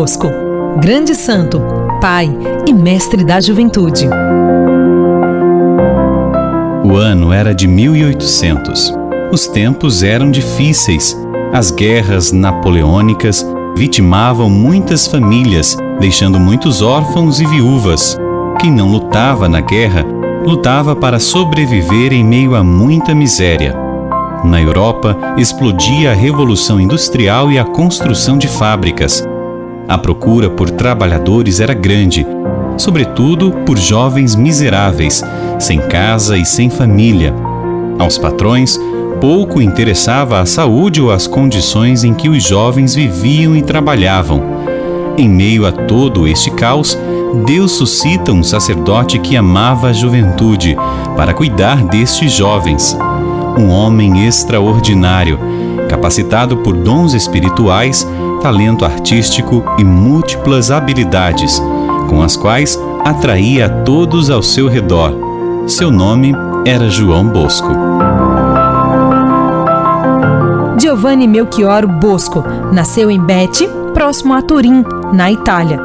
Bosco, grande santo, pai e mestre da juventude. O ano era de 1800. Os tempos eram difíceis. As guerras napoleônicas vitimavam muitas famílias, deixando muitos órfãos e viúvas. Quem não lutava na guerra, lutava para sobreviver em meio a muita miséria. Na Europa, explodia a Revolução Industrial e a construção de fábricas. A procura por trabalhadores era grande, sobretudo por jovens miseráveis, sem casa e sem família. Aos patrões, pouco interessava a saúde ou as condições em que os jovens viviam e trabalhavam. Em meio a todo este caos, Deus suscita um sacerdote que amava a juventude para cuidar destes jovens. Um homem extraordinário, capacitado por dons espirituais, talento artístico e múltiplas habilidades, com as quais atraía a todos ao seu redor. Seu nome era João Bosco. Giovanni Melchior Bosco nasceu em Bete, próximo a Turim, na Itália,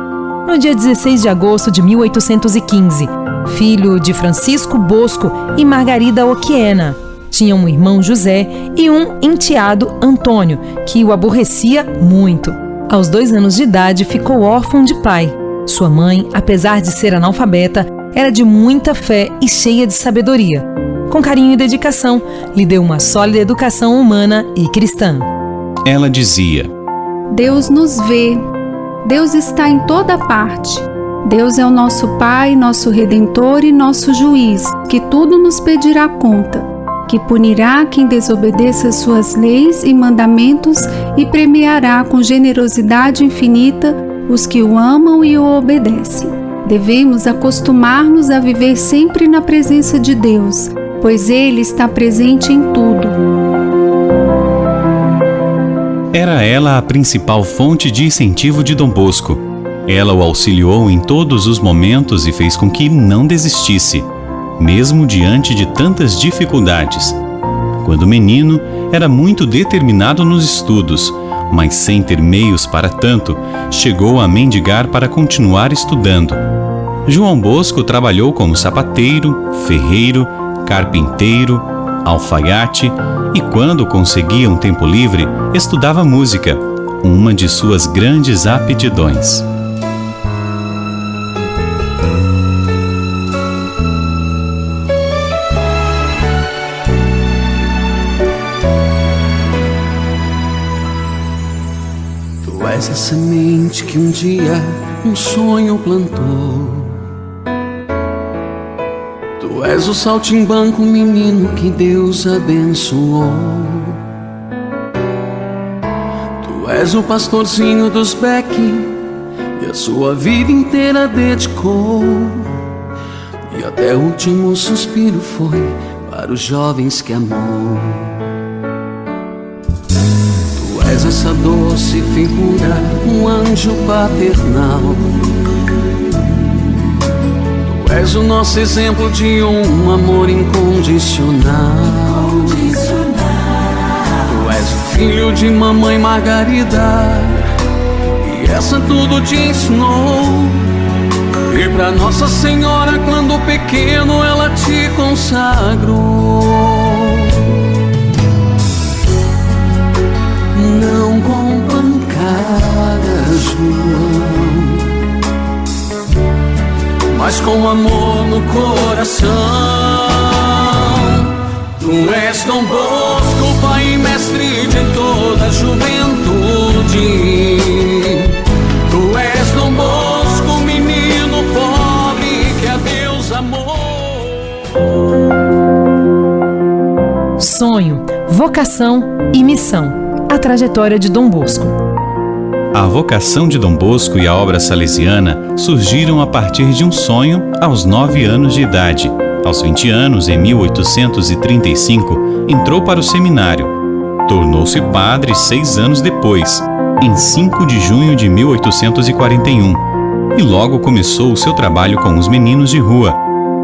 no dia 16 de agosto de 1815, filho de Francisco Bosco e Margarida Occhiena. Tinha um irmão José e um enteado Antônio, que o aborrecia muito. Aos 2 anos de idade, ficou órfão de pai. Sua mãe, apesar de ser analfabeta, era de muita fé e cheia de sabedoria. Com carinho e dedicação, lhe deu uma sólida educação humana e cristã. Ela dizia: Deus nos vê. Deus está em toda parte. Deus é o nosso Pai, nosso Redentor e nosso Juiz, que tudo nos pedirá conta, que punirá quem desobedeça suas leis e mandamentos e premiará com generosidade infinita os que o amam e o obedecem. Devemos acostumar-nos a viver sempre na presença de Deus, pois Ele está presente em tudo. Era ela a principal fonte de incentivo de Dom Bosco. Ela o auxiliou em todos os momentos e fez com que não desistisse, mesmo diante de tantas dificuldades. Quando menino, era muito determinado nos estudos, mas sem ter meios para tanto, chegou a mendigar para continuar estudando. João Bosco trabalhou como sapateiro, ferreiro, carpinteiro, alfaiate e, quando conseguia um tempo livre, estudava música, uma de suas grandes aptidões. Tu és a semente que um dia um sonho plantou. Tu és o saltimbanco menino que Deus abençoou. Tu és o pastorzinho dos Beck e a sua vida inteira dedicou. E até o último suspiro foi para os jovens que amou. Tu és essa doce figura, um anjo paternal. Tu és o nosso exemplo de um amor incondicional. Tu és o filho de mamãe Margarida e essa tudo te ensinou. E pra Nossa Senhora, quando pequeno, ela te consagrou. Não com pancadas, João, mas com amor no coração. Tu és Dom Bosco, pai e mestre de toda a juventude. Tu és Dom Bosco, menino pobre que a Deus amou. Sonho, vocação e missão. A trajetória de Dom Bosco. A vocação de Dom Bosco e a obra salesiana surgiram a partir de um sonho aos 9 anos de idade. Aos 20 anos, em 1835, entrou para o seminário. Tornou-se padre 6 anos depois, em 5 de junho de 1841, e logo começou o seu trabalho com os meninos de rua,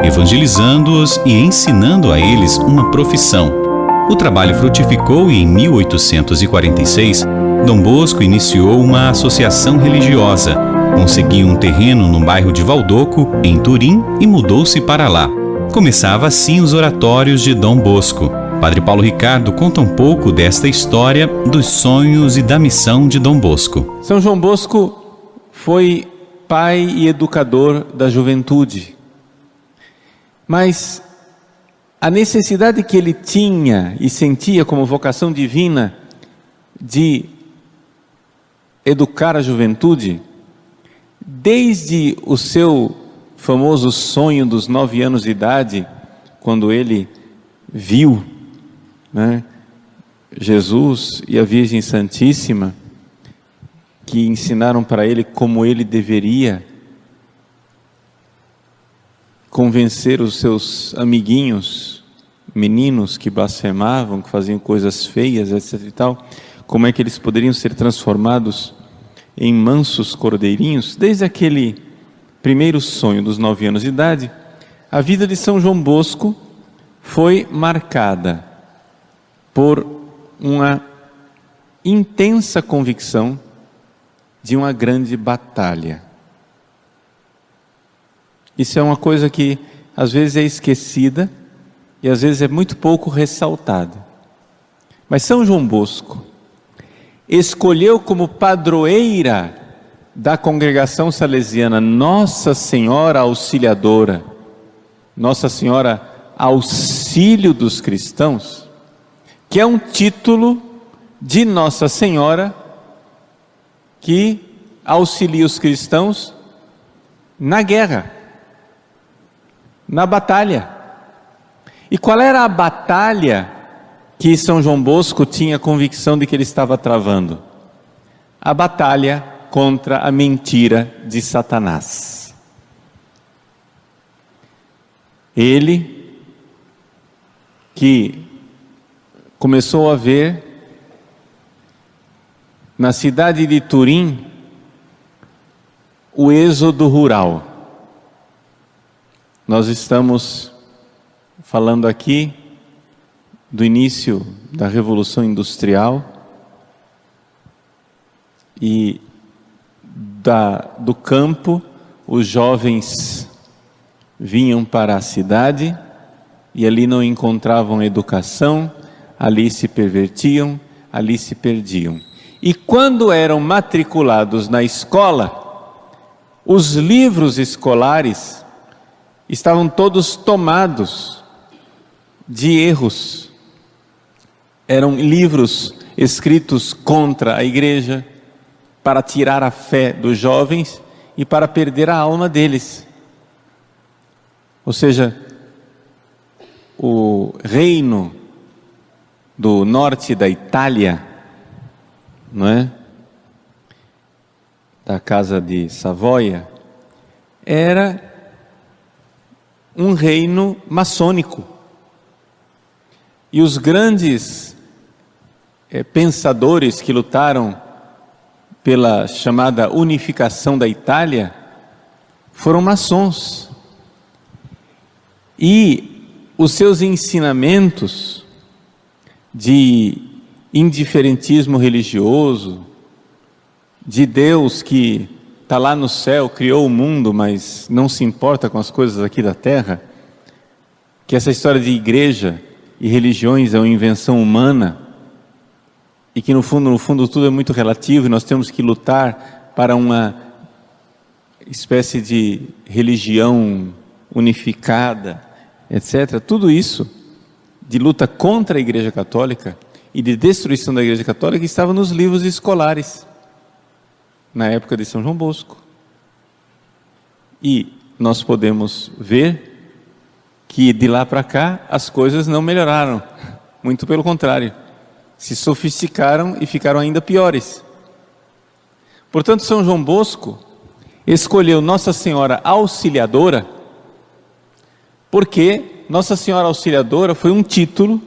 evangelizando-os e ensinando a eles uma profissão. O trabalho frutificou e, em 1846, Dom Bosco iniciou uma associação religiosa, conseguiu um terreno no bairro de Valdoco, em Turim, e mudou-se para lá. Começava assim os oratórios de Dom Bosco. Padre Paulo Ricardo conta um pouco desta história, dos sonhos e da missão de Dom Bosco. São João Bosco foi pai e educador da juventude, mas a necessidade que ele tinha e sentia como vocação divina de educar a juventude, desde o seu famoso sonho dos 9 anos de idade, quando ele viu, Jesus e a Virgem Santíssima, que ensinaram para ele como ele deveria convencer os seus amiguinhos, meninos que blasfemavam, que faziam coisas feias, etc. e tal, como é que eles poderiam ser transformados em mansos cordeirinhos. Desde aquele primeiro sonho dos 9 anos de idade, a vida de São João Bosco foi marcada por uma intensa convicção de uma grande batalha. Isso é uma coisa que às vezes é esquecida e às vezes é muito pouco ressaltada. Mas São João Bosco escolheu como padroeira da congregação salesiana Nossa Senhora Auxiliadora, Nossa Senhora Auxílio dos Cristãos, que é um título de Nossa Senhora que auxilia os cristãos na guerra, na batalha. E qual era a batalha que São João Bosco tinha convicção de que ele estava travando? A batalha contra a mentira de Satanás. Ele que começou a ver na cidade de Turim o êxodo rural. Nós estamos falando aqui do início da Revolução Industrial e do campo, os jovens vinham para a cidade e ali não encontravam educação, ali se pervertiam, ali se perdiam. E quando eram matriculados na escola, os livros escolares estavam todos tomados de erros. Eram livros escritos contra a igreja, para tirar a fé dos jovens e para perder a alma deles. Ou seja, o reino do norte da Itália, não é? Da Casa de Savoia, era um reino maçônico. E os grandes pensadores que lutaram pela chamada unificação da Itália foram maçons. E os seus ensinamentos de indiferentismo religioso, de Deus que está lá no céu, criou o mundo, mas não se importa com as coisas aqui da terra, que essa história de igreja e religiões é uma invenção humana, e que no fundo tudo é muito relativo, e nós temos que lutar para uma espécie de religião unificada, etc. Tudo isso de luta contra a Igreja Católica e de destruição da Igreja Católica estava nos livros escolares, na época de São João Bosco. E nós podemos ver que de lá para cá as coisas não melhoraram, muito pelo contrário, se sofisticaram e ficaram ainda piores. Portanto, São João Bosco escolheu Nossa Senhora Auxiliadora, porque Nossa Senhora Auxiliadora foi um título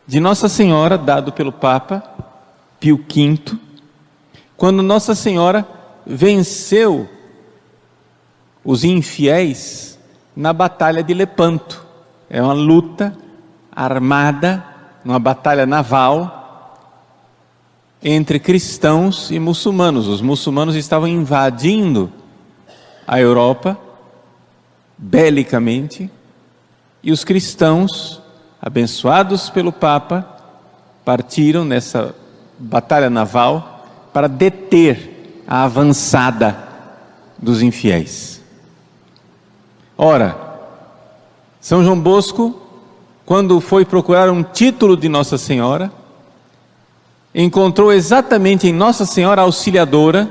de Nossa Senhora dado pelo Papa Pio V, quando Nossa Senhora venceu os infiéis na Batalha de Lepanto. É uma luta armada, uma batalha naval, entre cristãos e muçulmanos. Os muçulmanos estavam invadindo a Europa belicamente, e os cristãos, abençoados pelo Papa, partiram nessa batalha naval para deter a avançada dos infiéis. Ora, São João Bosco, quando foi procurar um título de Nossa Senhora, encontrou exatamente em Nossa Senhora Auxiliadora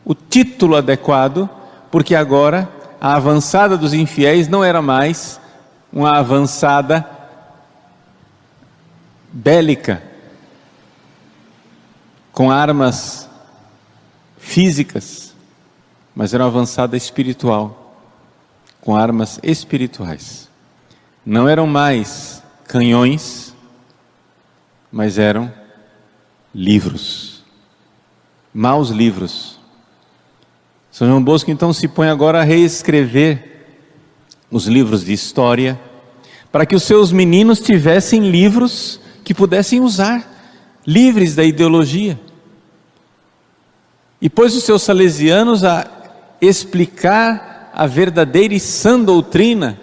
o título adequado, porque agora a avançada dos infiéis não era mais uma avançada bélica, com armas físicas, mas era uma avançada espiritual, com armas espirituais. Não eram mais canhões, mas eram livros, maus livros. São João Bosco então se põe agora a reescrever os livros de história, para que os seus meninos tivessem livros que pudessem usar, livres da ideologia. E pôs os seus salesianos a explicar a verdadeira e sã doutrina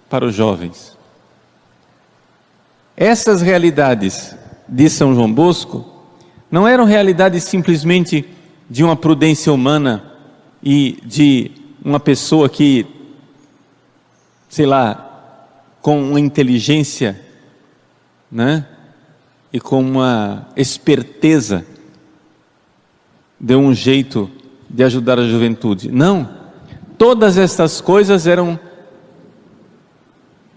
para os jovens. Essas realidades de São João Bosco não eram realidades simplesmente de uma prudência humana e de uma pessoa que, sei lá, com uma inteligência, né, e com uma esperteza, deu um jeito de ajudar a juventude. Não, todas estas coisas eram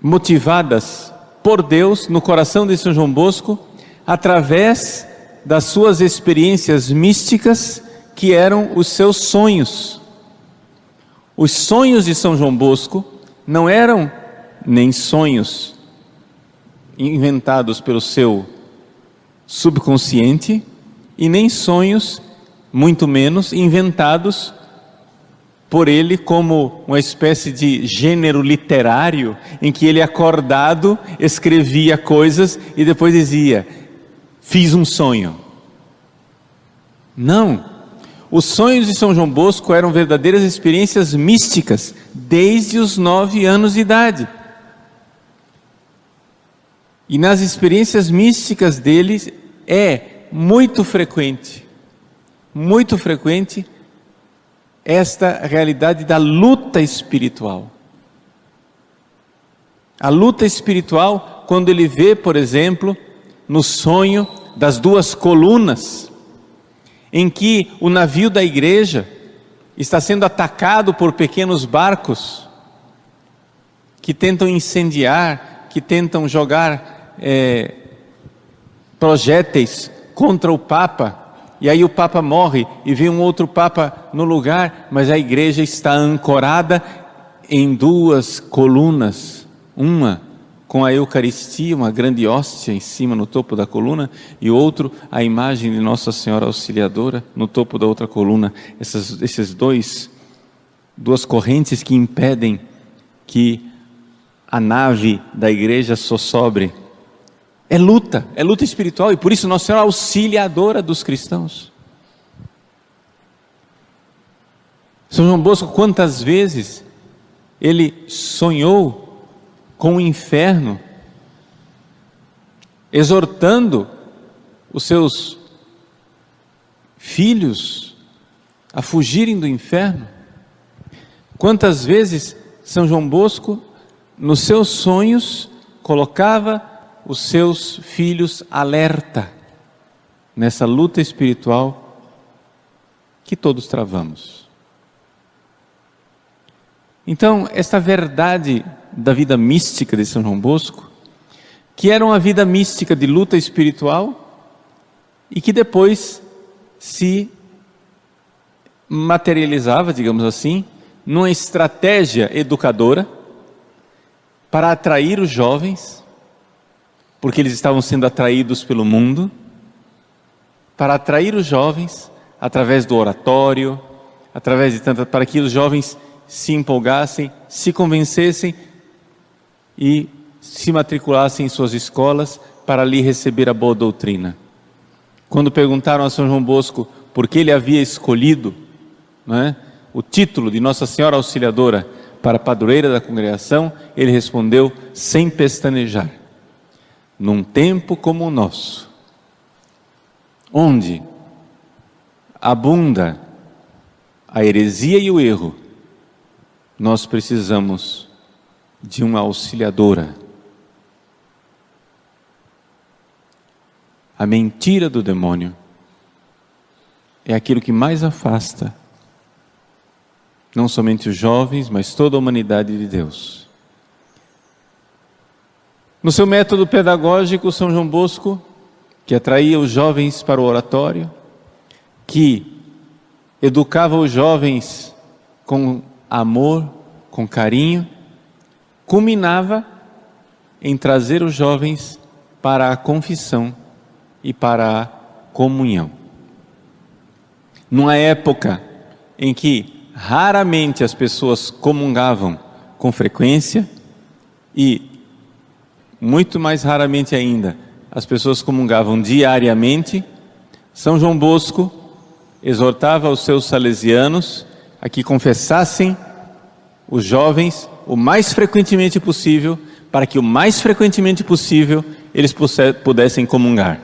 motivadas por Deus no coração de São João Bosco, através das suas experiências místicas, que eram os seus sonhos. Os sonhos de São João Bosco não eram nem sonhos inventados pelo seu subconsciente, e nem sonhos, muito menos, inventados por ele como uma espécie de gênero literário, em que ele, acordado, escrevia coisas e depois dizia: fiz um sonho. Não. Os sonhos de São João Bosco eram verdadeiras experiências místicas, desde os 9 anos de idade. E nas experiências místicas deles é muito frequente esta realidade da luta espiritual. A luta espiritual, quando ele vê, por exemplo, no sonho das 2 colunas, em que o navio da igreja está sendo atacado por pequenos barcos que tentam incendiar, que tentam jogar projéteis contra o Papa, e aí o Papa morre e vem um outro Papa no lugar, mas a igreja está ancorada em 2 colunas, uma com a Eucaristia, uma grande hóstia em cima no topo da coluna, e outro a imagem de Nossa Senhora Auxiliadora no topo da outra coluna. Esses 2 correntes que impedem que a nave da igreja sossobre. É luta espiritual, e por isso Nossa Senhora Auxiliadora dos cristãos. São João Bosco, quantas vezes ele sonhou com o inferno, exortando os seus filhos a fugirem do inferno. Quantas vezes São João Bosco, nos seus sonhos, colocava os seus filhos alerta nessa luta espiritual que todos travamos. Então, esta verdade da vida mística de São João Bosco, que era uma vida mística de luta espiritual, e que depois se materializava, digamos assim, numa estratégia educadora para atrair os jovens, porque eles estavam sendo atraídos pelo mundo, para atrair os jovens através do oratório, através de tanto, para que os jovens se empolgassem, se convencessem e se matriculassem em suas escolas para ali receber a boa doutrina. Quando perguntaram a São João Bosco por que ele havia escolhido, né, o título de Nossa Senhora Auxiliadora para padroeira da congregação, ele respondeu sem pestanejar: num tempo como o nosso, onde abunda a heresia e o erro, nós precisamos de uma auxiliadora. A mentira do demônio é aquilo que mais afasta não somente os jovens, mas toda a humanidade de Deus. No seu método pedagógico, São João Bosco, que atraía os jovens para o oratório, que educava os jovens com amor, com carinho, culminava em trazer os jovens para a confissão e para a comunhão. Numa época em que raramente as pessoas comungavam com frequência e muito mais raramente ainda as pessoas comungavam diariamente, São João Bosco exortava os seus salesianos a que confessassem os jovens o mais frequentemente possível, para que o mais frequentemente possível eles pudessem comungar.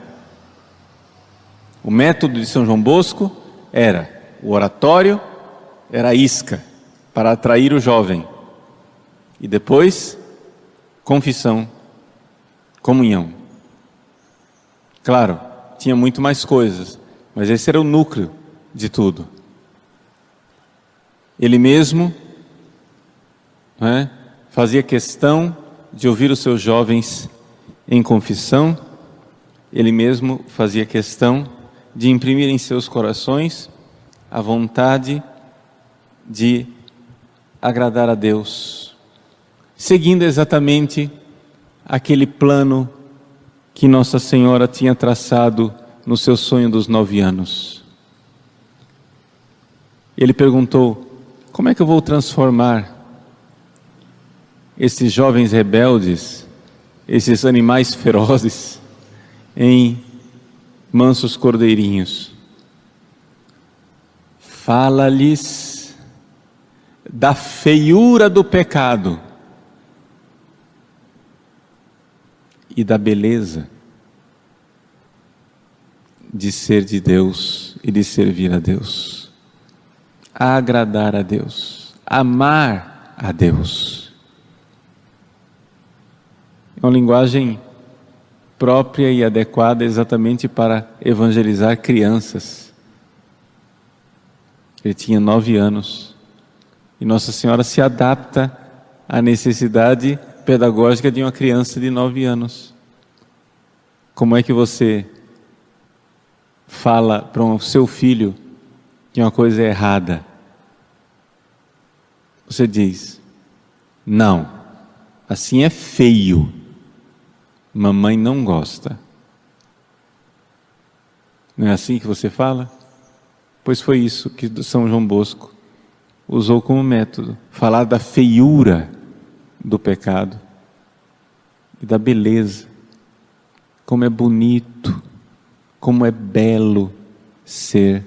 O método de São João Bosco era o oratório, era a isca para atrair o jovem, e depois confissão, comunhão. Claro, tinha muito mais coisas, mas esse era o núcleo de tudo. Ele mesmo, fazia questão de ouvir os seus jovens em confissão, ele mesmo fazia questão de imprimir em seus corações a vontade de agradar a Deus, seguindo exatamente aquele plano que Nossa Senhora tinha traçado no seu sonho dos 9 anos. Ele perguntou: como é que eu vou transformar esses jovens rebeldes, esses animais ferozes, em mansos cordeirinhos? Fala-lhes da feiura do pecado e da beleza de ser de Deus e de servir a Deus, agradar a Deus, amar a Deus. É uma linguagem própria e adequada exatamente para evangelizar crianças. Ele tinha 9 anos e Nossa Senhora se adapta à necessidade pedagógica de uma criança de 9 anos. Como é que você fala para o seu filho que uma coisa é errada? Você diz: não, assim é feio, mamãe não gosta. Não é assim que você fala? Pois foi isso que São João Bosco usou como método, falar da feiura do pecado e da beleza, como é bonito, como é belo ser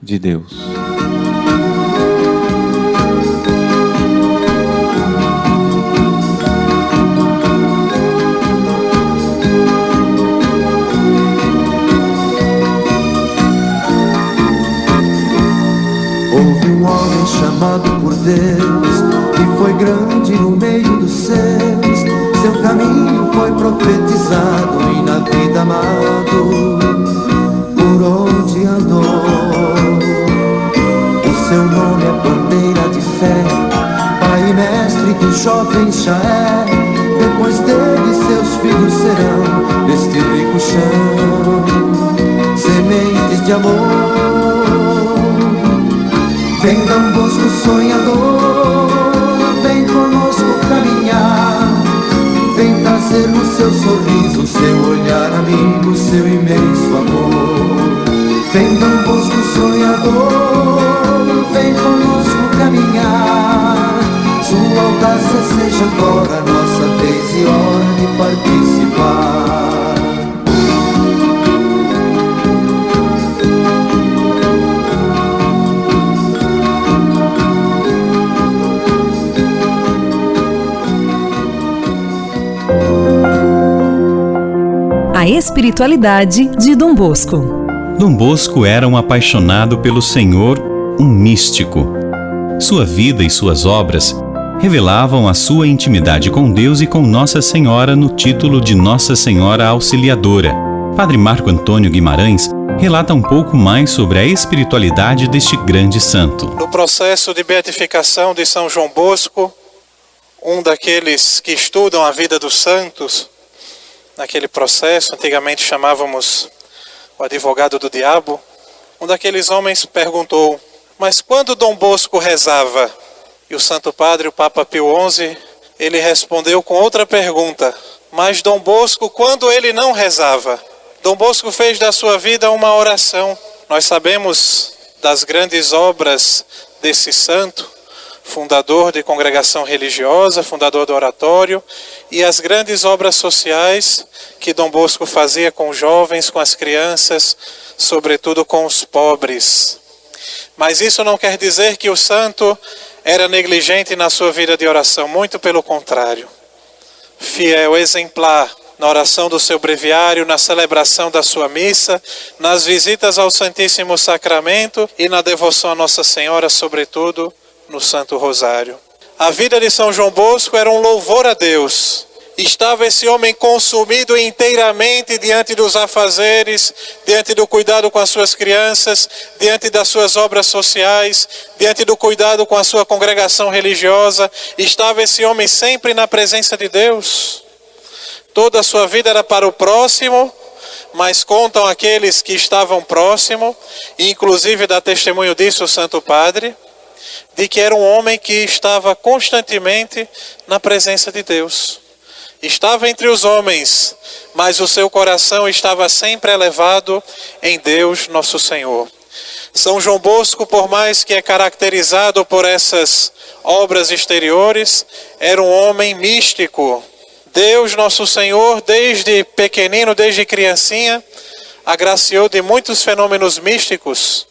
de Deus. Houve um homem chamado por Deus, que foi grande no meio dos seus. Seu caminho foi profetizado e na vida amado por onde andou. O seu nome é bandeira de fé, pai e mestre dos jovens já é. Depois dele seus filhos serão deste rico chão, sementes de amor. Vem Dom Bosco sonhador, vem conosco caminhar, vem trazer no seu sorriso, seu olhar amigo, seu imenso amor. Vem Dom Bosco sonhador, vem conosco caminhar, sua audácia seja agora nossa vez e hora de participar. A espiritualidade de Dom Bosco. Dom Bosco era um apaixonado pelo Senhor, um místico. Sua vida e suas obras revelavam a sua intimidade com Deus e com Nossa Senhora no título de Nossa Senhora Auxiliadora. Padre Marco Antônio Guimarães relata um pouco mais sobre a espiritualidade deste grande santo. No processo de beatificação de São João Bosco, um daqueles que estudam a vida dos santos, naquele processo, antigamente chamávamos o advogado do diabo, um daqueles homens perguntou: mas quando Dom Bosco rezava? E o Santo Padre, o Papa Pio XI, ele respondeu com outra pergunta: mas Dom Bosco, quando ele não rezava? Dom Bosco fez da sua vida uma oração. Nós sabemos das grandes obras desse santo, fundador de congregação religiosa, fundador do oratório, e as grandes obras sociais que Dom Bosco fazia com os jovens, com as crianças, sobretudo com os pobres. Mas isso não quer dizer que o santo era negligente na sua vida de oração, muito pelo contrário. Fiel, exemplar na oração do seu breviário, na celebração da sua missa, nas visitas ao Santíssimo Sacramento e na devoção a Nossa Senhora, sobretudo no Santo Rosário. A vida de São João Bosco era um louvor a Deus. Estava esse homem consumido inteiramente diante dos afazeres, diante do cuidado com as suas crianças, diante das suas obras sociais, diante do cuidado com a sua congregação religiosa. Estava esse homem sempre na presença de Deus. Toda a sua vida era para o próximo, mas contam aqueles que estavam próximo, e inclusive dá testemunho disso o Santo Padre, de que era um homem que estava constantemente na presença de Deus. Estava entre os homens, mas o seu coração estava sempre elevado em Deus, nosso Senhor. São João Bosco, por mais que é caracterizado por essas obras exteriores, era um homem místico. Deus, nosso Senhor, desde pequenino, desde criancinha, agraciou de muitos fenômenos místicos,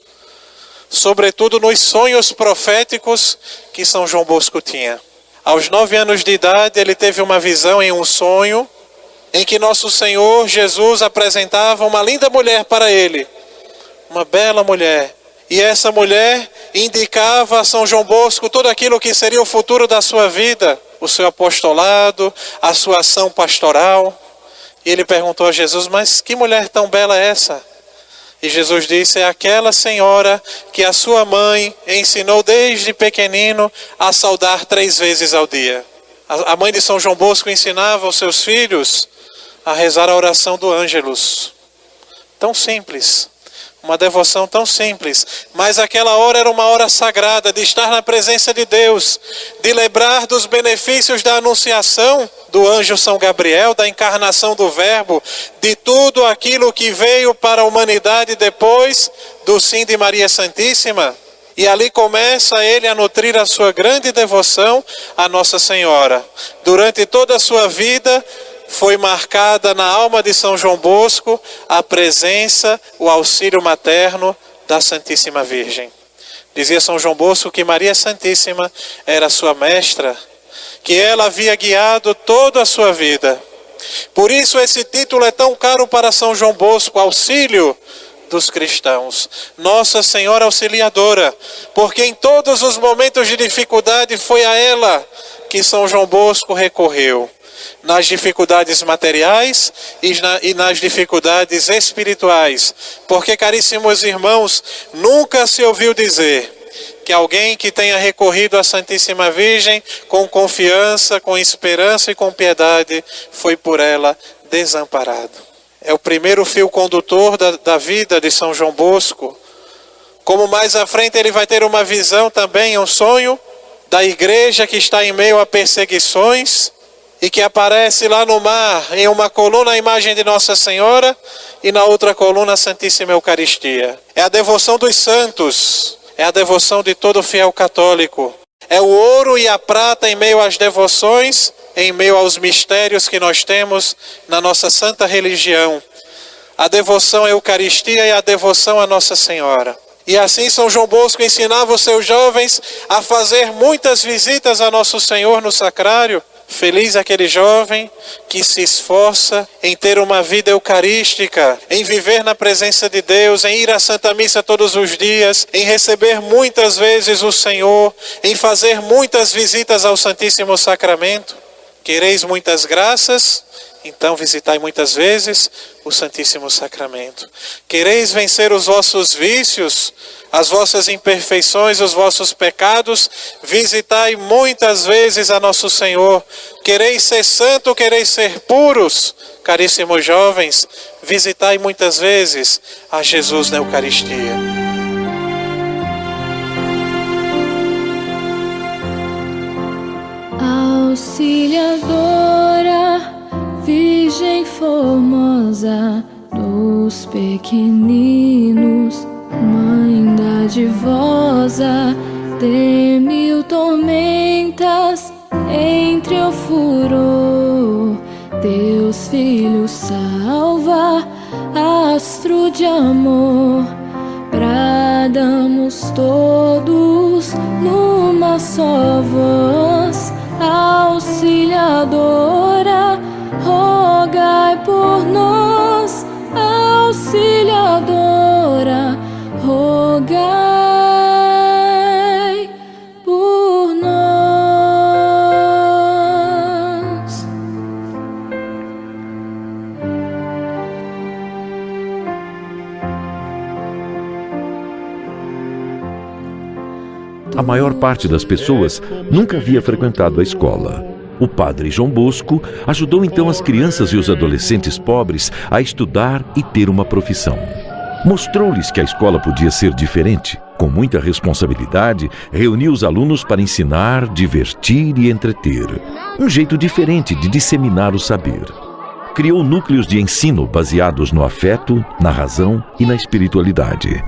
sobretudo nos sonhos proféticos que São João Bosco tinha. Aos 9 anos de idade, ele teve uma visão em um sonho, em que nosso Senhor Jesus apresentava uma linda mulher para ele, uma bela mulher. E essa mulher indicava a São João Bosco tudo aquilo que seria o futuro da sua vida, o seu apostolado, a sua ação pastoral. E ele perguntou a Jesus: mas que mulher tão bela é essa? E Jesus disse: é aquela senhora que a sua mãe ensinou desde pequenino a saudar 3 vezes ao dia. A mãe de São João Bosco ensinava aos seus filhos a rezar a oração do Ângelus. Tão simples, uma devoção tão simples, mas aquela hora era uma hora sagrada de estar na presença de Deus, de lembrar dos benefícios da anunciação do anjo São Gabriel, da encarnação do Verbo, de tudo aquilo que veio para a humanidade depois do sim de Maria Santíssima. E ali começa ele a nutrir a sua grande devoção a Nossa Senhora. Durante toda a sua vida foi marcada na alma de São João Bosco a presença, o auxílio materno da Santíssima Virgem. Dizia São João Bosco que Maria Santíssima era sua mestra, que ela havia guiado toda a sua vida. Por isso esse título é tão caro para São João Bosco, auxílio dos cristãos. Nossa Senhora Auxiliadora, porque em todos os momentos de dificuldade foi a ela que São João Bosco recorreu. Nas dificuldades materiais e nas dificuldades espirituais. Porque, caríssimos irmãos, nunca se ouviu dizer que alguém que tenha recorrido à Santíssima Virgem com confiança, com esperança e com piedade, foi por ela desamparado. É o primeiro fio condutor da vida de São João Bosco. Como mais à frente ele vai ter uma visão também, um sonho da igreja que está em meio a perseguições, e que aparece lá no mar, em uma coluna a imagem de Nossa Senhora e na outra coluna a Santíssima Eucaristia. É a devoção dos santos, é a devoção de todo fiel católico. É o ouro e a prata em meio às devoções, em meio aos mistérios que nós temos na nossa santa religião. A devoção à Eucaristia e a devoção a Nossa Senhora. E assim São João Bosco ensinava os seus jovens a fazer muitas visitas a Nosso Senhor no sacrário, Feliz aquele jovem que se esforça em ter uma vida eucarística, em viver na presença de Deus, em ir à Santa Missa todos os dias, em receber muitas vezes o Senhor, em fazer muitas visitas ao Santíssimo Sacramento. Quereis muitas graças? Então visitai muitas vezes o Santíssimo Sacramento. Quereis vencer os vossos vícios, as vossas imperfeições, os vossos pecados? Visitai muitas vezes a Nosso Senhor. Quereis ser santo, quereis ser puros? Caríssimos jovens, visitai muitas vezes a Jesus na Eucaristia. Auxiliadora, Virgem formosa dos pequeninos, Mãe dadivosa, de mil tormentas entre o furor, Teus filhos salva, astro de amor. Bradamos todos numa só voz, Auxiliadora, rogai por nós, Auxiliadora, rogai por nós. A maior parte das pessoas nunca havia frequentado a escola. O padre João Bosco ajudou então as crianças e os adolescentes pobres a estudar e ter uma profissão. Mostrou-lhes que a escola podia ser diferente. Com muita responsabilidade, reuniu os alunos para ensinar, divertir e entreter. Um jeito diferente de disseminar o saber. Criou núcleos de ensino baseados no afeto, na razão e na espiritualidade.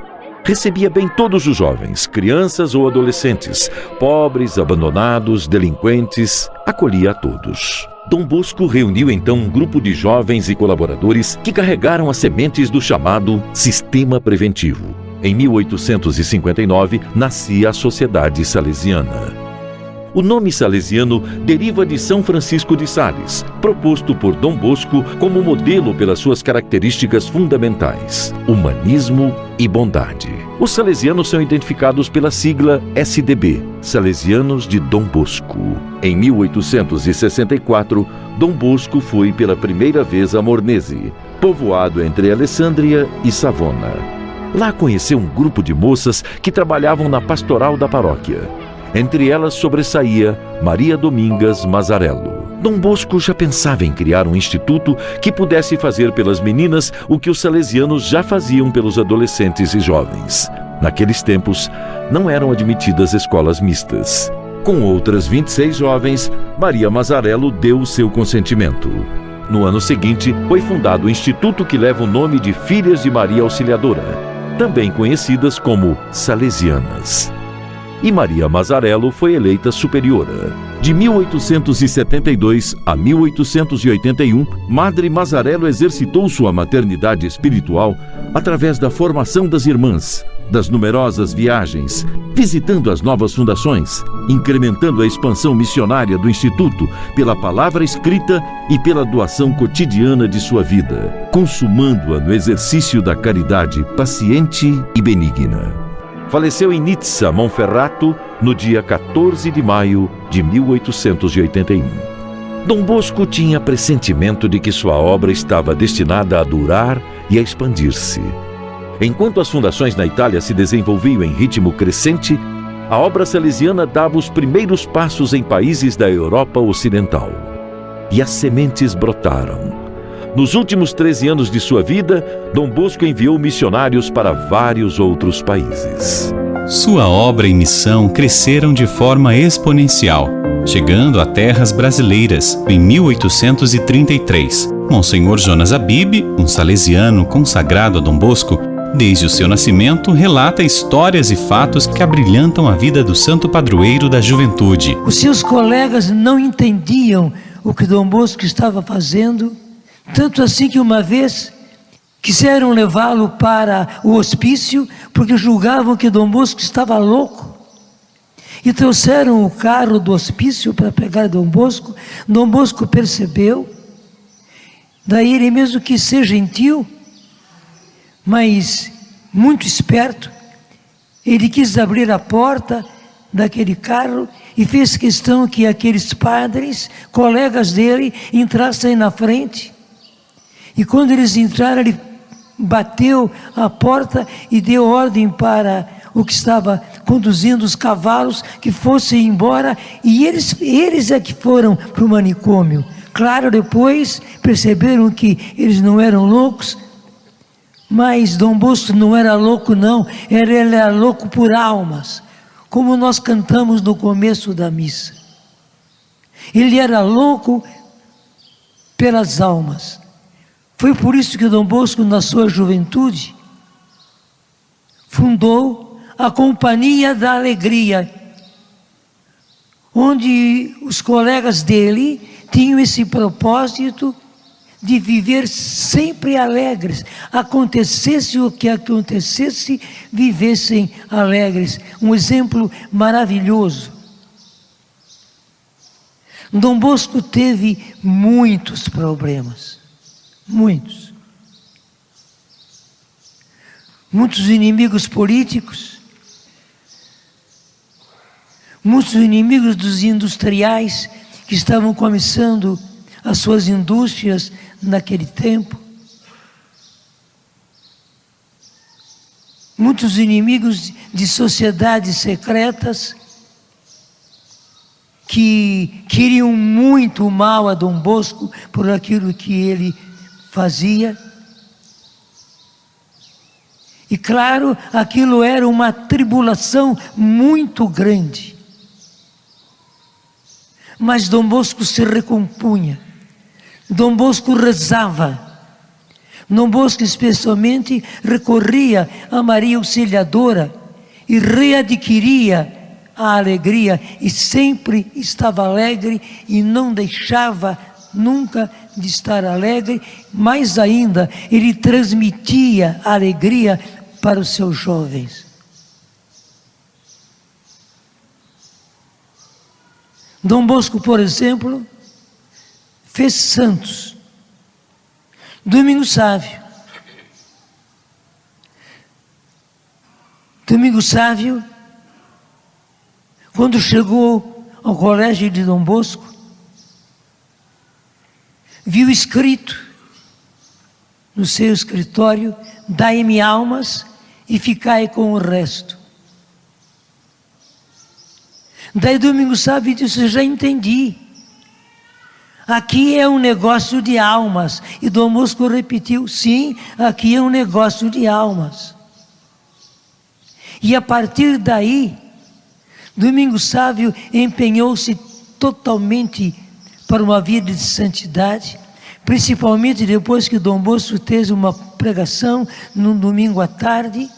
Recebia bem todos os jovens, crianças ou adolescentes, pobres, abandonados, delinquentes, acolhia a todos. Dom Bosco reuniu então um grupo de jovens e colaboradores que carregaram as sementes do chamado Sistema Preventivo. Em 1859, nascia a Sociedade Salesiana. O nome salesiano deriva de São Francisco de Sales, proposto por Dom Bosco como modelo pelas suas características fundamentais: humanismo e bondade. Os salesianos são identificados pela sigla SDB, Salesianos de Dom Bosco. Em 1864, Dom Bosco foi pela primeira vez a Mornese, povoado entre Alessandria e Savona. Lá conheceu um grupo de moças que trabalhavam na pastoral da paróquia. Entre elas sobressaía Maria Domingas Mazarello. Dom Bosco já pensava em criar um instituto que pudesse fazer pelas meninas o que os salesianos já faziam pelos adolescentes e jovens. Naqueles tempos, não eram admitidas escolas mistas. Com outras 26 jovens, Maria Mazarello deu o seu consentimento. No ano seguinte, foi fundado o instituto que leva o nome de Filhas de Maria Auxiliadora, também conhecidas como Salesianas. E Maria Mazarello foi eleita superiora. De 1872 a 1881, Madre Mazarello exercitou sua maternidade espiritual através da formação das irmãs, das numerosas viagens, visitando as novas fundações, incrementando a expansão missionária do Instituto pela palavra escrita e pela doação cotidiana de sua vida, consumando-a no exercício da caridade paciente e benigna. Faleceu em Nizza, Monferrato, no dia 14 de maio de 1881. Dom Bosco tinha pressentimento de que sua obra estava destinada a durar e a expandir-se. Enquanto as fundações na Itália se desenvolviam em ritmo crescente, a obra salesiana dava os primeiros passos em países da Europa Ocidental. E as sementes brotaram. Nos últimos 13 anos de sua vida, Dom Bosco enviou missionários para vários outros países. Sua obra e missão cresceram de forma exponencial, chegando a terras brasileiras em 1833. Monsenhor Jonas Abib, um salesiano consagrado a Dom Bosco, desde o seu nascimento, relata histórias e fatos que abrilhantam a vida do santo padroeiro da juventude. Os seus colegas não entendiam o que Dom Bosco estava fazendo, tanto assim que uma vez quiseram levá-lo para o hospício porque julgavam que Dom Bosco estava louco. e trouxeram o carro do hospício para pegar Dom Bosco. Dom Bosco percebeu, daí ele mesmo quis ser gentil, mas muito esperto, ele quis abrir a porta daquele carro e fez questão que aqueles padres, colegas dele, entrassem na frente. E quando eles entraram, ele bateu a porta e deu ordem para o que estava conduzindo os cavalos que fossem embora, e eles é que foram para o manicômio. Claro, depois perceberam que eles não eram loucos, mas Dom Bosco não era louco não, ele era louco por almas, como nós cantamos no começo da missa. Ele era louco pelas almas. Foi por isso que Dom Bosco, na sua juventude, fundou a Companhia da Alegria, onde os colegas dele tinham esse propósito de viver sempre alegres. Acontecesse o que acontecesse, vivessem alegres. Um exemplo maravilhoso. Dom Bosco teve muitos problemas, muitos inimigos políticos, muitos inimigos dos industriais que estavam começando as suas indústrias naquele tempo, muitos inimigos de sociedades secretas que queriam muito mal a Dom Bosco por aquilo que ele fazia. E claro, aquilo era uma tribulação muito grande. Mas Dom Bosco se recompunha. Dom Bosco rezava. Dom Bosco especialmente recorria a Maria Auxiliadora e readquiria a alegria, e sempre estava alegre e não deixava nunca de estar alegre. Mais ainda, ele transmitia alegria para os seus jovens. Dom Bosco, por exemplo, fez santos. Domingos Sávio. Domingos Sávio, quando chegou ao colégio de Dom Bosco, viu escrito no seu escritório: dai-me almas e ficai com o resto. Daí Domingos Sávio disse: eu já entendi. Aqui é um negócio de almas. E Dom Bosco repetiu: sim, aqui é um negócio de almas. E a partir daí, Domingos Sávio empenhou-se totalmente para uma vida de santidade, principalmente depois que Dom Bosco fez uma pregação num domingo à tarde,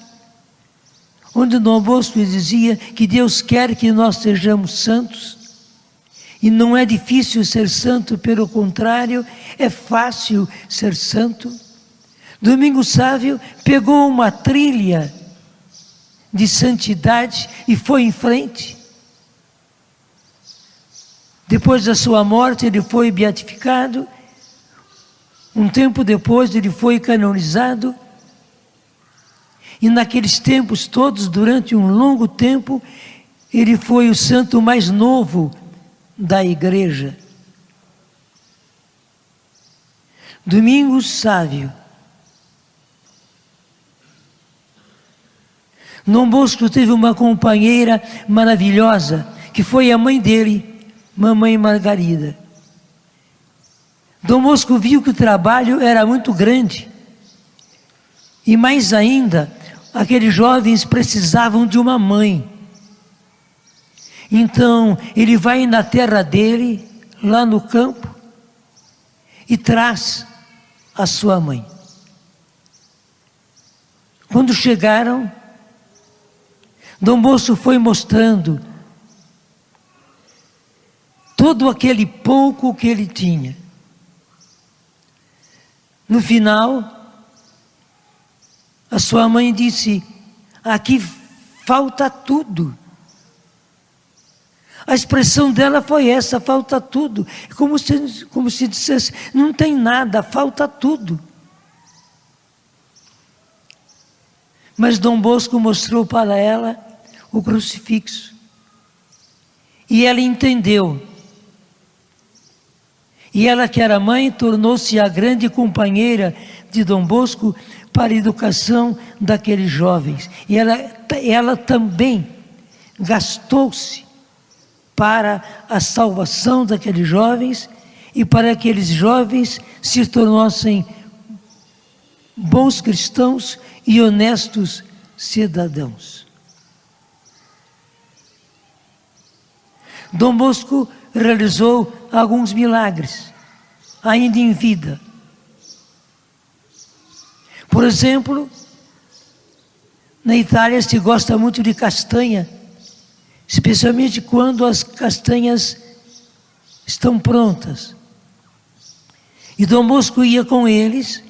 onde Dom Bosco dizia que Deus quer que nós sejamos santos, e não é difícil ser santo, pelo contrário, é fácil ser santo. Domingos Sávio pegou uma trilha de santidade e foi em frente. Depois da sua morte, ele foi beatificado. Um tempo depois, ele foi canonizado. E naqueles tempos todos, durante um longo tempo, ele foi o santo mais novo da igreja. Domingos Sávio. Dom Bosco teve uma companheira maravilhosa, que foi a mãe dele, Mamãe Margarida. Dom Bosco viu que o trabalho era muito grande. E mais ainda, aqueles jovens precisavam de uma mãe. Então, ele vai na terra dele, lá no campo, e traz a sua mãe. Quando chegaram, Dom Bosco foi mostrando todo aquele pouco que ele tinha. No final, a sua mãe disse: aqui falta tudo. A expressão dela foi essa: falta tudo. Como se dissesse, não tem nada, falta tudo. Mas Dom Bosco mostrou para ela o crucifixo. E ela entendeu. E ela, que era mãe, tornou-se a grande companheira de Dom Bosco para a educação daqueles jovens. E ela também gastou-se para a salvação daqueles jovens e para que aqueles jovens se tornassem bons cristãos e honestos cidadãos. Dom Bosco realizou alguns milagres, ainda em vida. Por exemplo, na Itália se gosta muito de castanha, especialmente quando as castanhas estão prontas. E Dom Bosco ia com eles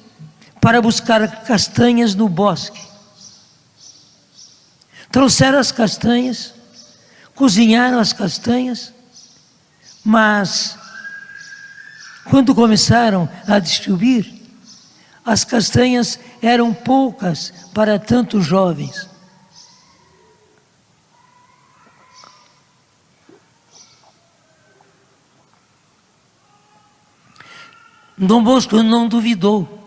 para buscar castanhas no bosque. Trouxeram as castanhas, cozinharam as castanhas, mas quando começaram a distribuir, as castanhas eram poucas para tantos jovens. Dom Bosco não duvidou.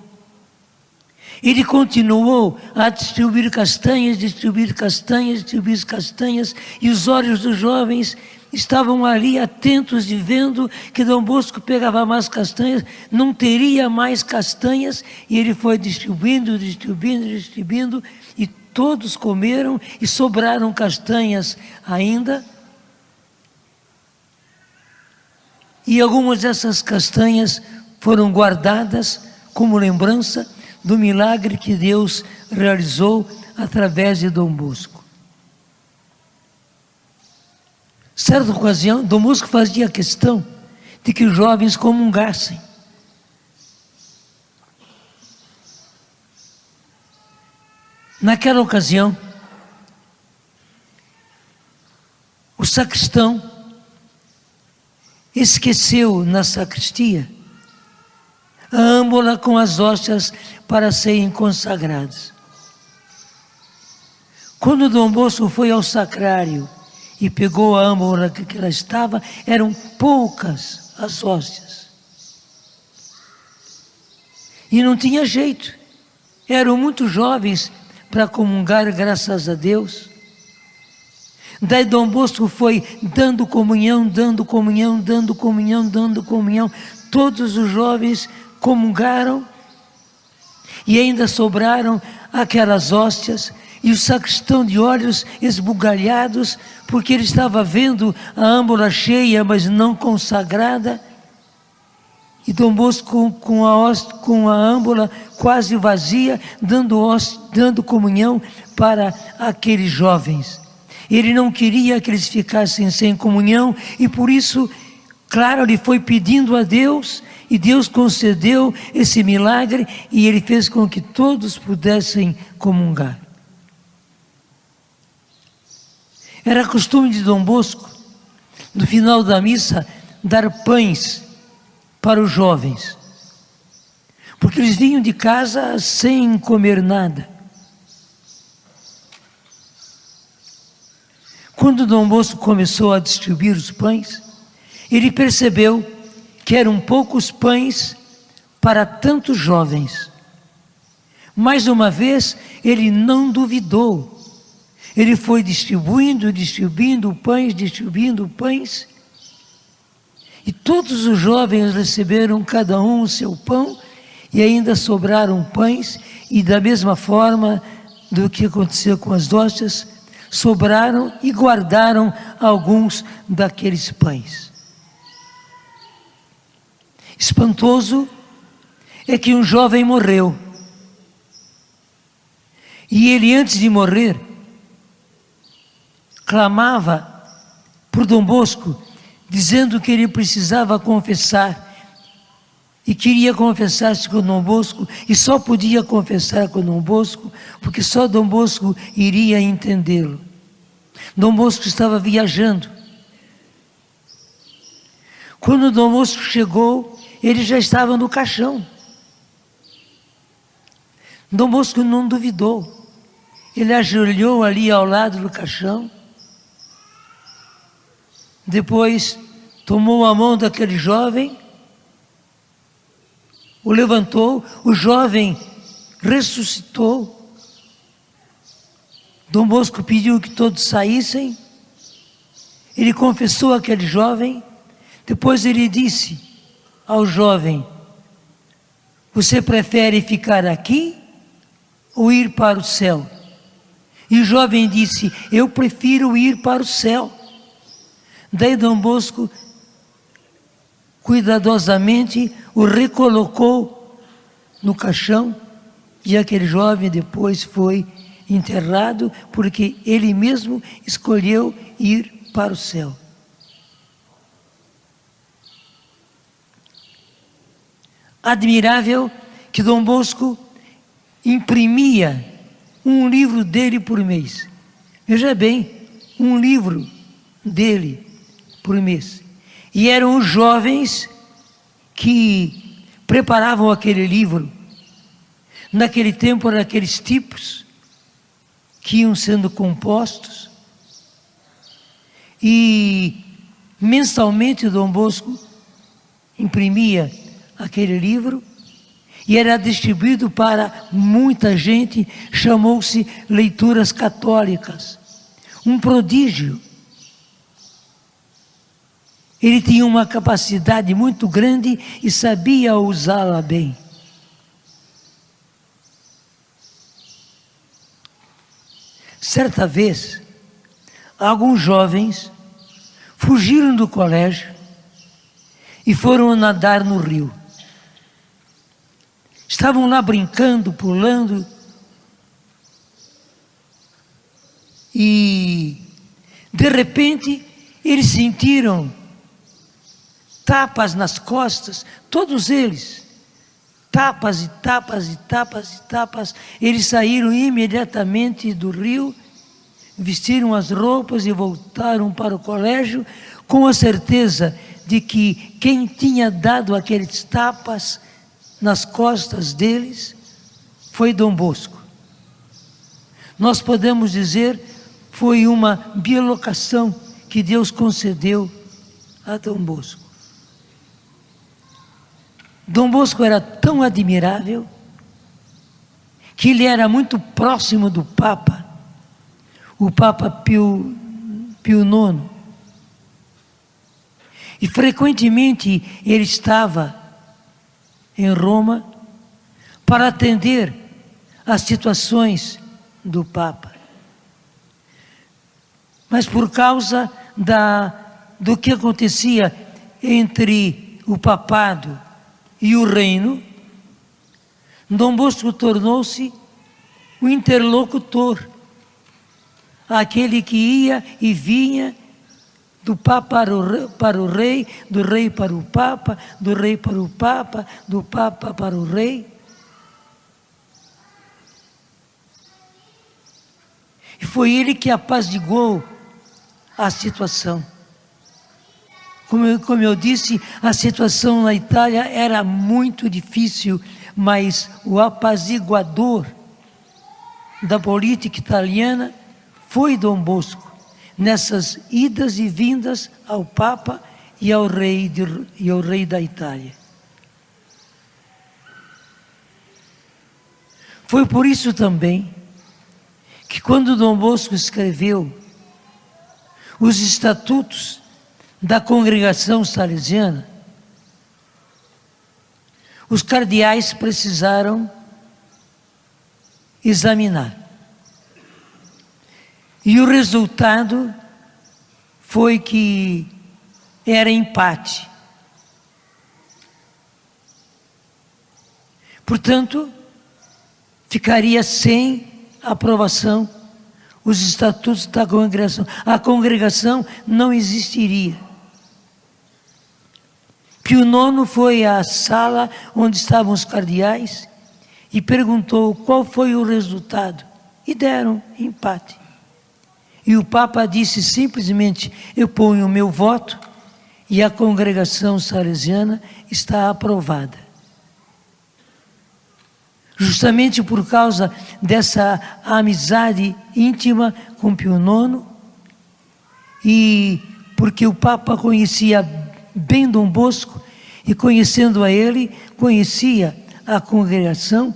Ele continuou a distribuir castanhas, e os olhos dos jovens estavam ali atentos e vendo que Dom Bosco pegava mais castanhas, não teria mais castanhas, e ele foi distribuindo, e todos comeram e sobraram castanhas ainda. E algumas dessas castanhas foram guardadas como lembrança do milagre que Deus realizou através de Dom Bosco. Certa ocasião, Dom Bosco fazia questão de que os jovens comungassem. Naquela ocasião, o sacristão esqueceu na sacristia a âmbola com as hóstias para serem consagradas. Quando Dom Bosco foi ao sacrário e pegou a âmbola que ela estava, eram poucas as hóstias. E não tinha jeito. Eram muito jovens para comungar, graças a Deus. Daí Dom Bosco foi dando comunhão. Todos os jovens comungaram e ainda sobraram aquelas hóstias, e o sacristão de olhos esbugalhados, porque ele estava vendo a âmbola cheia, mas não consagrada, e Dom Bosco com a âmbola quase vazia, dando comunhão para aqueles jovens. Ele não queria que eles ficassem sem comunhão, e por isso, claro, ele foi pedindo a Deus, e Deus concedeu esse milagre, e ele fez com que todos pudessem comungar. Era costume de Dom Bosco, no final da missa, dar pães para os jovens, porque eles vinham de casa sem comer nada. Quando Dom Bosco começou a distribuir os pães, ele percebeu que eram poucos pães para tantos jovens. Mais uma vez, ele não duvidou. Ele foi distribuindo pães, e todos os jovens receberam cada um o seu pão, e ainda sobraram pães, e da mesma forma do que aconteceu com as hóstias, sobraram e guardaram alguns daqueles pães. Espantoso é que um jovem morreu, e ele, antes de morrer, clamava por Dom Bosco, dizendo que ele precisava confessar, e queria confessar-se com Dom Bosco, e só podia confessar com Dom Bosco, porque só Dom Bosco iria entendê-lo. Dom Bosco estava viajando, Quando Dom Bosco chegou, ele já estava no caixão. Dom Bosco não duvidou. Ele ajoelhou ali ao lado do caixão. Depois tomou a mão daquele jovem, o levantou, o jovem ressuscitou. Dom Bosco pediu que todos saíssem. Ele confessou aquele jovem. Depois ele disse ao jovem: você prefere ficar aqui ou ir para o céu? E o jovem disse: eu prefiro ir para o céu. Daí Dom Bosco cuidadosamente o recolocou no caixão, e aquele jovem depois foi enterrado, porque ele mesmo escolheu ir para o céu. Admirável que Dom Bosco imprimia um livro dele por mês. Veja bem, um livro dele por mês. E eram os jovens que preparavam aquele livro. Naquele tempo eram aqueles tipos que iam sendo compostos. E mensalmente Dom Bosco imprimia aquele livro e era distribuído para muita gente. Chamou-se Leituras Católicas. Um prodígio. Ele tinha uma capacidade muito grande e sabia usá-la bem. Certa vez, alguns jovens fugiram do colégio e foram nadar no rio. Estavam lá brincando, pulando, e de repente eles sentiram tapas nas costas, todos eles, tapas e tapas e tapas e tapas. Eles saíram imediatamente do rio, vestiram as roupas e voltaram para o colégio com a certeza de que quem tinha dado aqueles tapas nas costas deles foi Dom Bosco. Nós podemos dizer, foi uma bilocação que Deus concedeu a Dom Bosco. Dom Bosco era tão admirável que ele era muito próximo do Papa, o Papa Pio IX. E frequentemente ele estava em Roma para atender às situações do Papa. Mas por causa do que acontecia entre o papado e o reino, Dom Bosco tornou-se o interlocutor, aquele que ia e vinha do Papa para o rei, do rei para o Papa, do rei para o Papa, do Papa para o rei. E foi ele que apaziguou a situação. Como eu disse, a situação na Itália era muito difícil, mas o apaziguador da política italiana foi Dom Bosco, nessas idas e vindas ao Papa e ao rei da Itália. Foi por isso também que quando Dom Bosco escreveu os estatutos da congregação salesiana, os cardeais precisaram examinar. E o resultado foi que era empate. Portanto, ficaria sem aprovação os estatutos da congregação. A congregação não existiria. Pio IX foi à sala onde estavam os cardeais e perguntou qual foi o resultado. E deram empate. E o Papa disse simplesmente: eu ponho o meu voto e a congregação salesiana está aprovada. Justamente por causa dessa amizade íntima com Pio IX, e porque o Papa conhecia bem Dom Bosco, e conhecendo a ele, conhecia a congregação,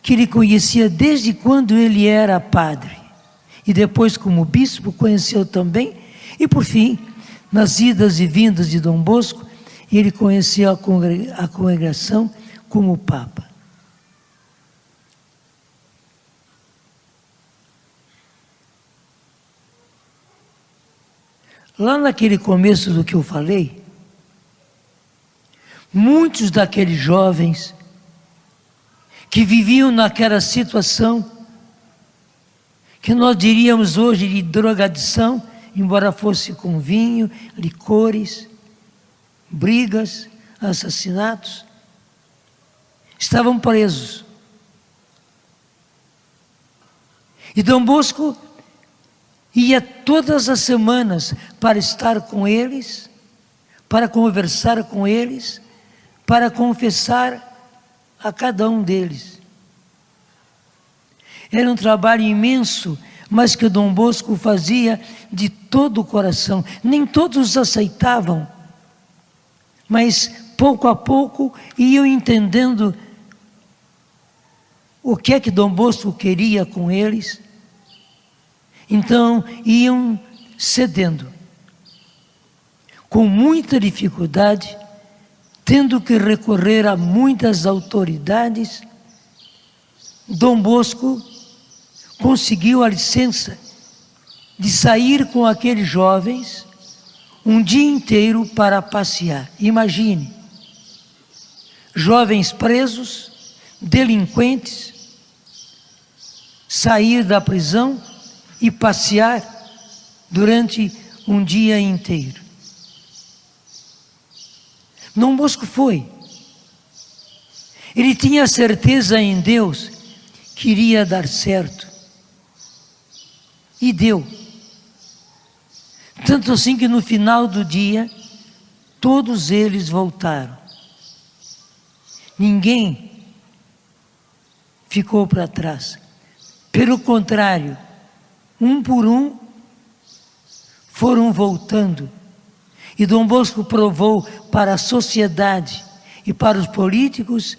que ele conhecia desde quando ele era padre, e depois como bispo conheceu também, e por fim, nas idas e vindas de Dom Bosco, ele conheceu a congregação como Papa. Lá naquele começo do que eu falei, muitos daqueles jovens que viviam naquela situação que nós diríamos hoje de drogadição, embora fosse com vinho, licores, brigas, assassinatos, estavam presos. E Dom Bosco ia todas as semanas para estar com eles, para conversar com eles, para confessar a cada um deles. Era um trabalho imenso, mas que Dom Bosco fazia de todo o coração. Nem todos aceitavam, mas pouco a pouco iam entendendo o que é que Dom Bosco queria com eles. Então iam cedendo, com muita dificuldade, tendo que recorrer a muitas autoridades. Dom Bosco conseguiu a licença de sair com aqueles jovens um dia inteiro para passear. Imagine, jovens presos, delinquentes, sair da prisão e passear durante um dia inteiro. Dom Bosco foi. Ele tinha certeza em Deus que iria dar certo. E deu. Tanto assim que no final do dia, todos eles voltaram. Ninguém ficou para trás. Pelo contrário, um por um, foram voltando. E Dom Bosco provou para a sociedade e para os políticos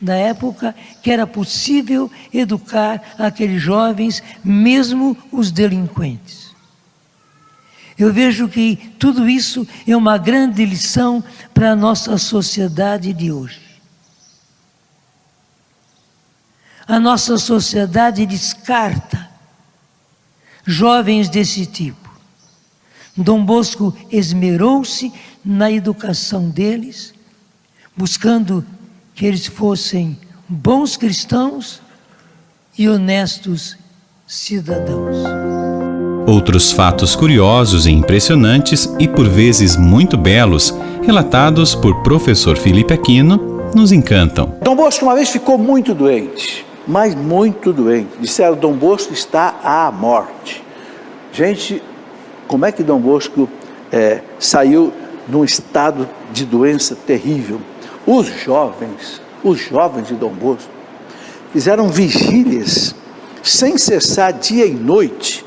da época que era possível educar aqueles jovens, mesmo os delinquentes. Eu vejo que tudo isso é uma grande lição para a nossa sociedade de hoje. A nossa sociedade descarta jovens desse tipo. Dom Bosco esmerou-se na educação deles, buscando que eles fossem bons cristãos e honestos cidadãos. Outros fatos curiosos e impressionantes, e por vezes muito belos, relatados por professor Felipe Aquino, nos encantam. Dom Bosco uma vez ficou muito doente, mas muito doente. Disseram, Dom Bosco está à morte. Gente, como é que Dom Bosco saiu de um estado de doença terrível? Os jovens de Dom Bosco fizeram vigílias sem cessar dia e noite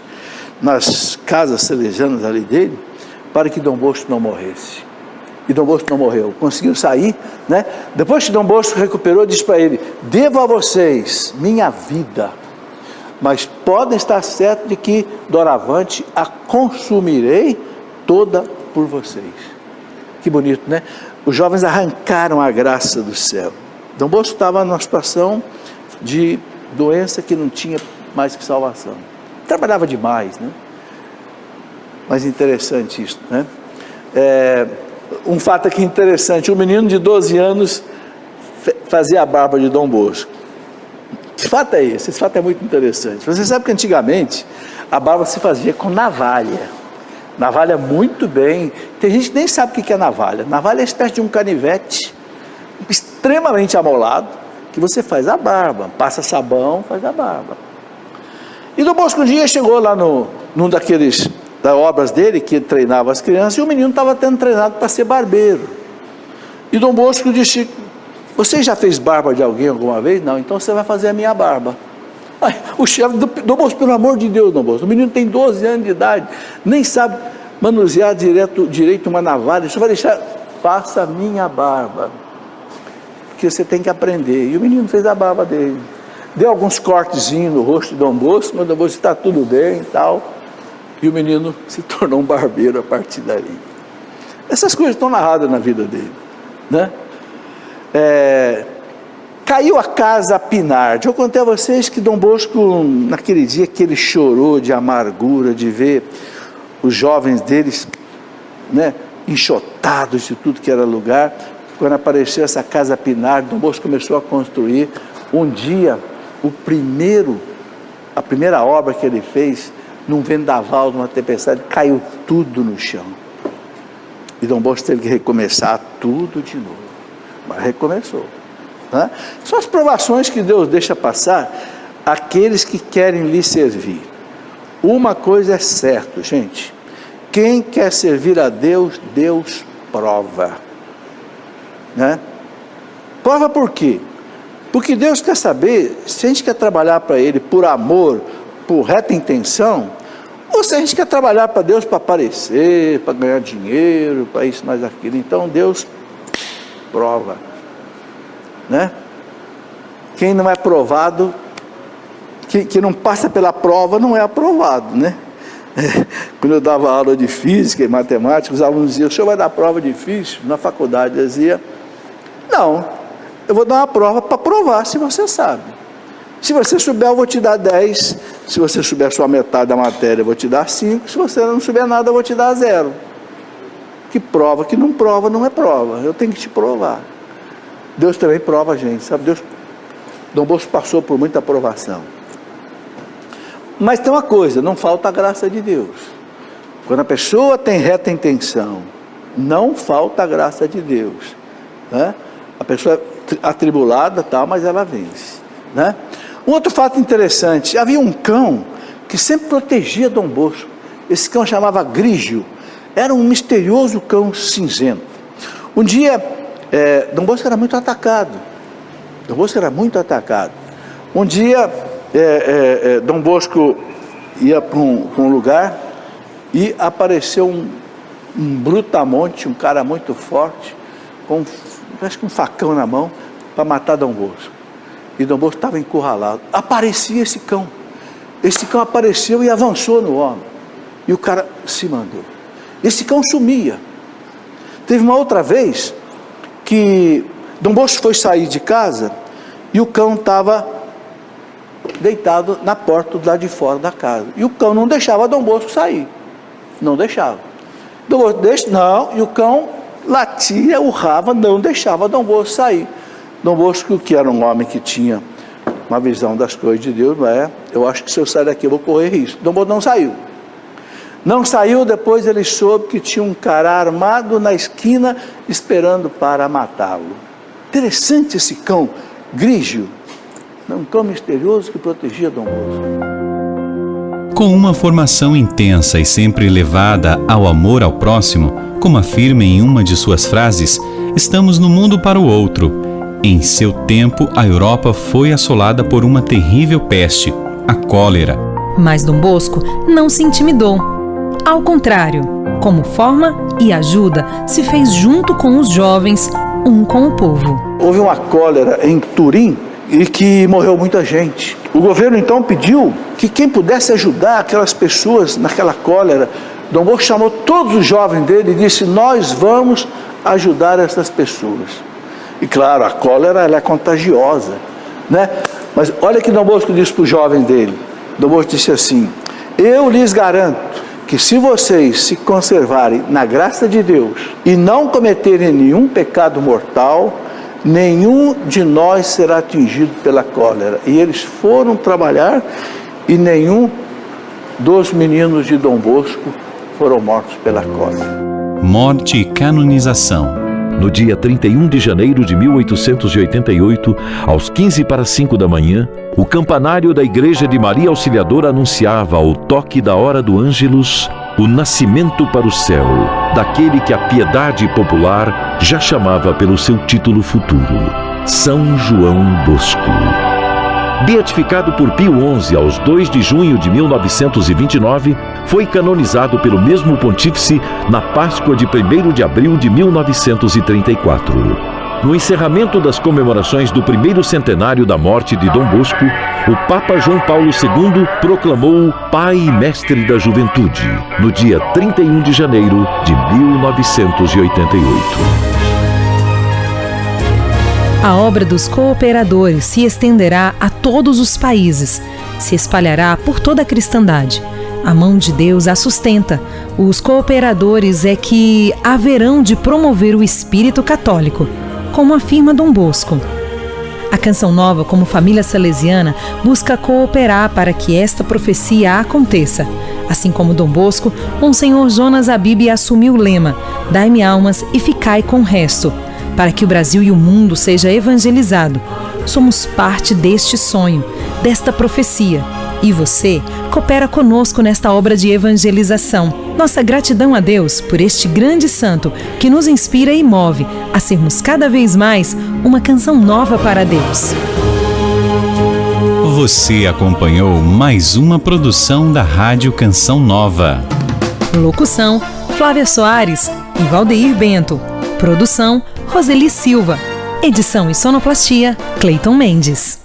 nas casas salesianas ali dele, para que Dom Bosco não morresse. E Dom Bosco não morreu, conseguiu sair, né? Depois que Dom Bosco recuperou, disse para ele, devo a vocês minha vida, mas podem estar certos de que, doravante, a consumirei toda por vocês. Que bonito, né? Os jovens arrancaram a graça do céu. Dom Bosco estava numa situação de doença que não tinha mais que salvação. Trabalhava demais, né? Mas interessante isso, né? Um fato aqui interessante, um menino de 12 anos fazia a barba de Dom Bosco. Que fato é esse? Esse fato é muito interessante. Você sabe que antigamente a barba se fazia com navalha. Navalha muito bem. Tem gente que nem sabe o que é navalha. Navalha é uma espécie de um canivete extremamente amolado, que você faz a barba, passa sabão, faz a barba. E Dom Bosco um dia chegou lá num daqueles das obras dele, que ele treinava as crianças, e o menino estava tendo treinado para ser barbeiro. E Dom Bosco disse: você já fez barba de alguém alguma vez? Não, então você vai fazer a minha barba. Ai, o chefe, Dom Bosco, pelo amor de Deus, Dom Bosco, o menino tem 12 anos de idade, nem sabe manusear direito uma navalha, você vai deixar, faça a minha barba, porque você tem que aprender. E o menino fez a barba dele, deu alguns cortezinhos no rosto de Dom Bosco, mas Dom Bosco está tudo bem e tal, e o menino se tornou um barbeiro a partir dali. Essas coisas estão narradas na vida dele, né? Caiu a casa Pinardi. Eu contei a vocês que Dom Bosco, naquele dia que ele chorou de amargura, de ver os jovens deles, né, enxotados de tudo que era lugar, quando apareceu essa casa Pinardi, Dom Bosco começou a construir. Um dia, a primeira obra que ele fez, num vendaval, numa tempestade, caiu tudo no chão. E Dom Bosco teve que recomeçar tudo de novo. Mas recomeçou. Né? São as provações que Deus deixa passar àqueles que querem lhe servir. Uma coisa é certa, gente: quem quer servir a Deus, Deus prova. Né? Prova por quê? Porque Deus quer saber se a gente quer trabalhar para Ele por amor, por reta intenção, ou se a gente quer trabalhar para Deus para aparecer, para ganhar dinheiro, para isso, mais aquilo. Então Deus prova, né? Quem não é provado, que não passa pela prova, não é aprovado, né? Quando eu dava aula de física e matemática, os alunos diziam: o senhor vai dar prova difícil? Na faculdade eu dizia: não, eu vou dar uma prova para provar se você sabe. Se você souber, eu vou te dar 10. Se você souber só a metade da matéria, eu vou te dar 5. Se você não souber nada, eu vou te dar 0. Que prova, que não prova, não é prova. Eu tenho que te provar. Deus também prova a gente, sabe? Dom Bosco passou por muita provação. Mas tem uma coisa: não falta a graça de Deus. Quando a pessoa tem reta intenção, não falta a graça de Deus, né? A pessoa é atribulada, tal, mas ela vence, né? Um outro fato interessante: havia um cão que sempre protegia Dom Bosco. Esse cão chamava Grígio. Era um misterioso cão cinzento. Um dia, Dom Bosco era muito atacado. Um dia, Dom Bosco ia para um lugar e apareceu um brutamonte, um cara muito forte, parece que um facão na mão, para matar Dom Bosco. E Dom Bosco estava encurralado. Aparecia esse cão. Esse cão apareceu e avançou no homem. E o cara se mandou. Esse cão sumia. Teve uma outra vez que Dom Bosco foi sair de casa e o cão estava deitado na porta do lado de fora da casa. E o cão não deixava Dom Bosco sair. Não deixava. Dom Bosco não, e o cão latia, urrava, não deixava Dom Bosco sair. Dom Bosco, que era um homem que tinha uma visão das coisas de Deus, eu acho que se eu sair daqui eu vou correr risco. Dom Bosco não saiu. Não saiu, depois ele soube que tinha um cara armado na esquina esperando para matá-lo. Interessante esse cão, Grígio, um cão misterioso que protegia Dom Bosco. Com uma formação intensa e sempre levada ao amor ao próximo, como afirma em uma de suas frases, estamos no mundo para o outro. Em seu tempo, a Europa foi assolada por uma terrível peste, a cólera. Mas Dom Bosco não se intimidou. Ao contrário, como forma e ajuda, se fez junto com os jovens, um com o povo. Houve uma cólera em Turim e que morreu muita gente. O governo então pediu que quem pudesse ajudar aquelas pessoas naquela cólera. Dom Bosco chamou todos os jovens dele e disse: nós vamos ajudar essas pessoas. E claro, a cólera ela é contagiosa, né? Mas olha que Dom Bosco disse para os jovens dele. Dom Bosco disse assim: eu lhes garanto que se vocês se conservarem na graça de Deus e não cometerem nenhum pecado mortal, nenhum de nós será atingido pela cólera. E eles foram trabalhar e nenhum dos meninos de Dom Bosco foram mortos pela cólera. Morte e canonização. No dia 31 de janeiro de 1888, às 4:45 da manhã, o campanário da Igreja de Maria Auxiliadora anunciava, ao toque da hora do Ângelus, o nascimento para o céu daquele que a piedade popular já chamava pelo seu título futuro, São João Bosco. Beatificado por Pio XI aos 2 de junho de 1929, foi canonizado pelo mesmo pontífice na Páscoa de 1º de abril de 1934. No encerramento das comemorações do 1º centenário da morte de Dom Bosco, o Papa João Paulo II proclamou-o Pai e Mestre da Juventude, no dia 31 de janeiro de 1988. A obra dos cooperadores se estenderá a todos os países, se espalhará por toda a cristandade. A mão de Deus a sustenta. Os cooperadores é que haverão de promover o espírito católico, como afirma Dom Bosco. A Canção Nova, como família salesiana, busca cooperar para que esta profecia aconteça. Assim como Dom Bosco, Monsenhor Jonas Abib assumiu o lema: dai-me almas e ficai com o resto, para que o Brasil e o mundo seja evangelizado. Somos parte deste sonho, desta profecia. E você coopera conosco nesta obra de evangelização. Nossa gratidão a Deus por este grande santo que nos inspira e move a sermos cada vez mais uma canção nova para Deus. Você acompanhou mais uma produção da Rádio Canção Nova. Locução: Flávia Soares e Valdeir Bento. Produção: Roseli Silva. Edição e sonoplastia: Cleiton Mendes.